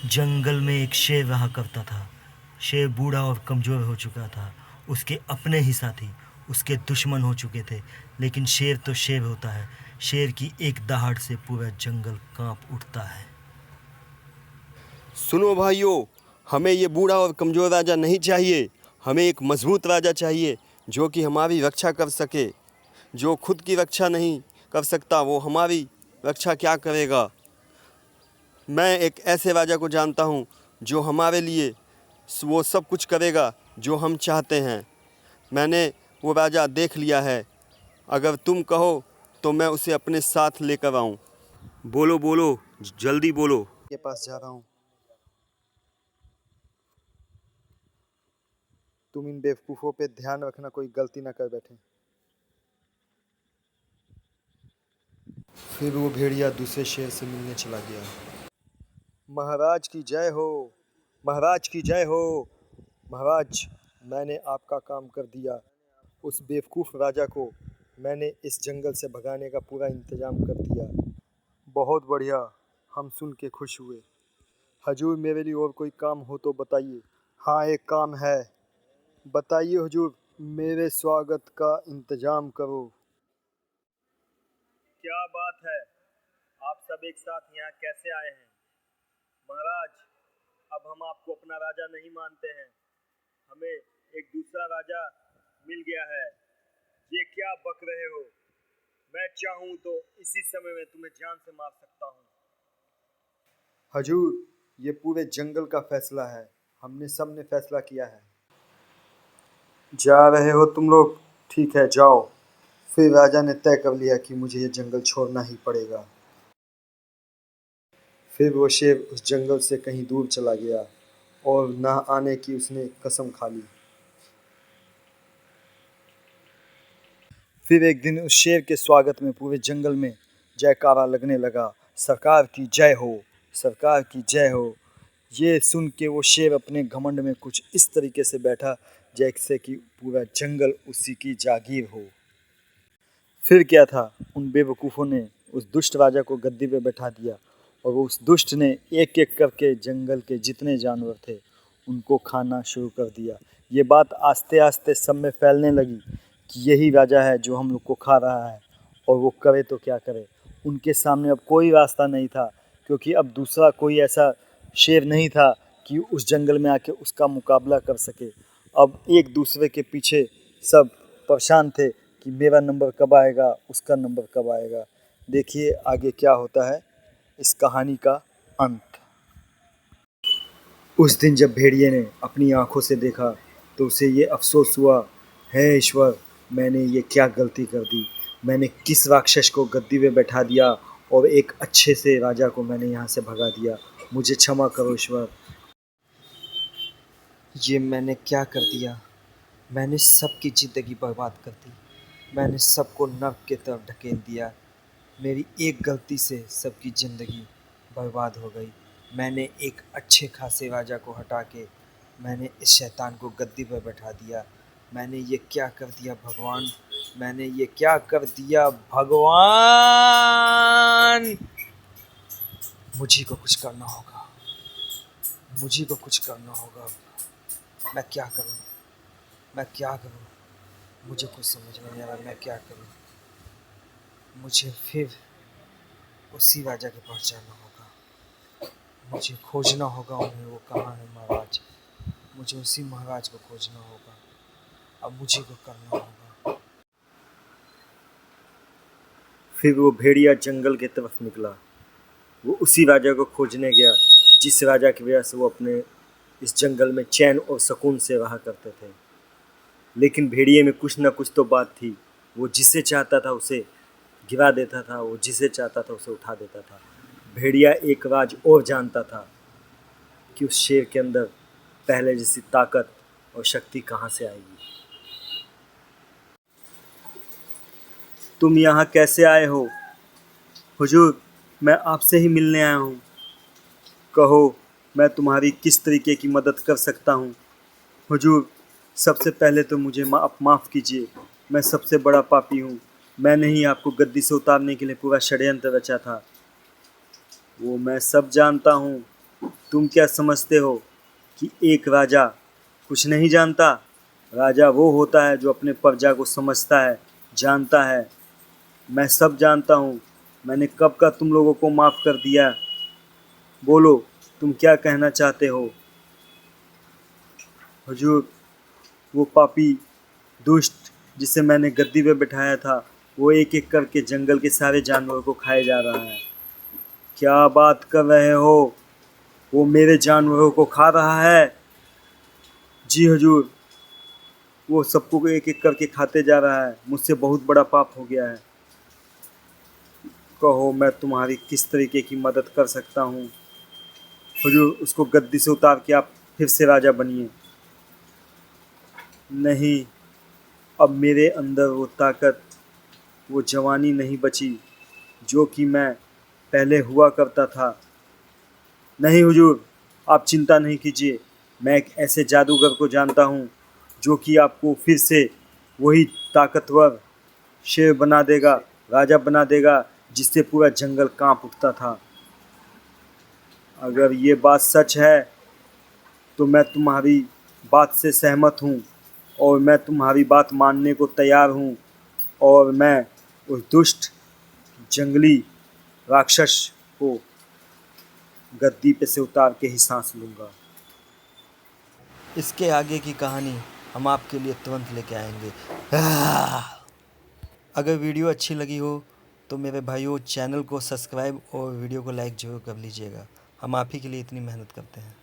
जंगल में एक शेर रहा करता था। शेर बूढ़ा और कमज़ोर हो चुका था। उसके अपने ही साथी उसके दुश्मन हो चुके थे। लेकिन शेर तो शेर होता है। शेर की एक दहाड़ से पूरा जंगल कांप उठता है। सुनो भाइयों, हमें ये बूढ़ा और कमज़ोर राजा नहीं चाहिए। हमें एक मजबूत राजा चाहिए जो कि हमारी रक्षा कर सके। जो खुद की रक्षा नहीं कर सकता वो हमारी रक्षा क्या करेगा। मैं एक ऐसे राजा को जानता हूँ जो हमारे लिए वो सब कुछ करेगा जो हम चाहते हैं। मैंने वो राजा देख लिया है। अगर तुम कहो तो मैं उसे अपने साथ लेकर आऊँ। बोलो बोलो, जल्दी बोलो। के पास जा रहा हूँ। तुम इन बेवकूफ़ों पे ध्यान रखना, कोई गलती ना कर बैठे। फिर वो भेड़िया दूसरे शेर से मिलने चला गया। महाराज की जय हो, महाराज की जय हो। महाराज, मैंने आपका काम कर दिया। उस बेवकूफ़ राजा को मैंने इस जंगल से भगाने का पूरा इंतजाम कर दिया। बहुत बढ़िया, हम सुन के खुश हुए। हजूर, मेरे लिए और कोई काम हो तो बताइए। हाँ, एक काम है। बताइए हुजूर। मेरे स्वागत का इंतजाम करो। क्या बात है, आप सब एक साथ यहाँ कैसे आए हैं? महाराज, अब हम आपको अपना राजा नहीं मानते हैं। हमें एक दूसरा राजा मिल गया है। ये क्या बक रहे हो? मैं चाहूँ तो इसी समय में तुम्हें जान से मार सकता हूँ। हजूर, ये पूरे जंगल का फैसला है। हमने सबने फैसला किया है। जा रहे हो तुम लोग? ठीक है, जाओ। फिर राजा ने तय कर लिया कि मुझे ये जंगल छोड़ना ही पड़ेगा। फिर वो शेर उस जंगल से कहीं दूर चला गया और ना आने की उसने कसम खा ली। फिर एक दिन उस शेर के स्वागत में पूरे जंगल में जयकारा लगने लगा। सरकार की जय हो, सरकार की जय हो। ये सुन के वो शेर अपने घमंड में कुछ इस तरीके से बैठा जैसे कि पूरा जंगल उसी की जागीर हो। फिर क्या था, उन बेवकूफ़ों ने उस दुष्ट राजा को गद्दी पे बैठा दिया और उस दुष्ट ने एक एक करके जंगल के जितने जानवर थे उनको खाना शुरू कर दिया। ये बात आस्ते आस्ते सब में फैलने लगी कि यही राजा है जो हम लोग को खा रहा है, और वो करे तो क्या करे। उनके सामने अब कोई रास्ता नहीं था, क्योंकि अब दूसरा कोई ऐसा शेर नहीं था कि उस जंगल में आके उसका मुकाबला कर सके। अब एक दूसरे के पीछे सब परेशान थे कि मेरा नंबर कब आएगा, उसका नंबर कब आएगा। देखिए आगे क्या होता है इस कहानी का अंत। उस दिन जब भेड़िए ने अपनी आंखों से देखा तो उसे ये अफसोस हुआ, हे ईश्वर, मैंने ये क्या गलती कर दी। मैंने किस राक्षस को गद्दी पे बैठा दिया और एक अच्छे से राजा को मैंने यहाँ से भगा दिया। मुझे क्षमा करो ईश्वर। ये मैंने क्या कर दिया? मैंने सबकी ज़िंदगी बर्बाद कर दी। मैंने सबको नर्क की तरफ ढकेल दिया। मेरी एक गलती से सबकी ज़िंदगी बर्बाद हो गई। मैंने एक अच्छे खासे राजा को हटा के मैंने इस शैतान को गद्दी पर बैठा दिया। मैंने ये क्या कर दिया भगवान? मैंने ये क्या कर दिया भगवान? मुझी को कुछ करना होगा। मुझी को कुछ करना होगा। मैं क्या करूं? मैं क्या करूं? मुझे कुछ समझ में नहीं आ रहा मैं क्या करूं। मुझे फिर उसी राजा के पास जाना होगा। मुझे खोजना होगा उन्हें, वो कहाँ है महाराज। मुझे उसी महाराज को खोजना होगा। अब मुझे को करना होगा। फिर वो भेड़िया जंगल की तरफ निकला। वो उसी राजा को खोजने गया जिस राजा की वजह से वो अपने इस जंगल में चैन और सुकून से रहा करते थे। लेकिन भेड़िए में कुछ ना कुछ तो बात थी। वो जिसे चाहता था उसे गिरा देता था, वो जिसे चाहता था उसे उठा देता था। भेड़िया एक राज और जानता था कि उस शेर के अंदर पहले जैसी ताकत और शक्ति कहाँ से आएगी। तुम यहाँ कैसे आए हो? हुजूर, मैं आपसे ही मिलने आया हूँ। कहो, मैं तुम्हारी किस तरीके की मदद कर सकता हूँ? हुजूर, सबसे पहले तो मुझे माफ़ कीजिए। मैं सबसे बड़ा पापी हूँ। मैंने ही आपको गद्दी से उतारने के लिए पूरा षड्यंत्र रचा था। वो मैं सब जानता हूँ। तुम क्या समझते हो कि एक राजा कुछ नहीं जानता? राजा वो होता है जो अपने प्रजा को समझता है, जानता है। मैं सब जानता हूँ। मैंने कब का तुम लोगों को माफ़ कर दिया। बोलो, तुम क्या कहना चाहते हो? हुजूर, वो पापी दुष्ट जिसे मैंने गद्दी पे बिठाया था, वो एक एक करके जंगल के सारे जानवरों को खाए जा रहा है। क्या बात कर रहे हो? वो मेरे जानवरों को खा रहा है? जी हुजूर, वो सबको एक एक करके खाते जा रहा है। मुझसे बहुत बड़ा पाप हो गया है। कहो, मैं तुम्हारी किस तरीके की मदद कर सकता हूँ? हुजूर, उसको गद्दी से उतार के आप फिर से राजा बनिए। नहीं, अब मेरे अंदर वो ताकत, वो जवानी नहीं बची जो कि मैं पहले हुआ करता था। नहीं हुजूर, आप चिंता नहीं कीजिए। मैं एक ऐसे जादूगर को जानता हूँ जो कि आपको फिर से वही ताकतवर शेर बना देगा, राजा बना देगा, जिससे पूरा जंगल कांप उठता था। अगर ये बात सच है तो मैं तुम्हारी बात से सहमत हूँ और मैं तुम्हारी बात मानने को तैयार हूँ, और मैं उस दुष्ट जंगली राक्षस को गद्दी पे से उतार के ही सांस लूँगा। इसके आगे की कहानी हम आपके लिए तुरंत लेके आएंगे। अगर वीडियो अच्छी लगी हो तो मेरे भाइयों चैनल को सब्सक्राइब और वीडियो को लाइक जरूर कर लीजिएगा। हम आप ही के लिए इतनी मेहनत करते हैं।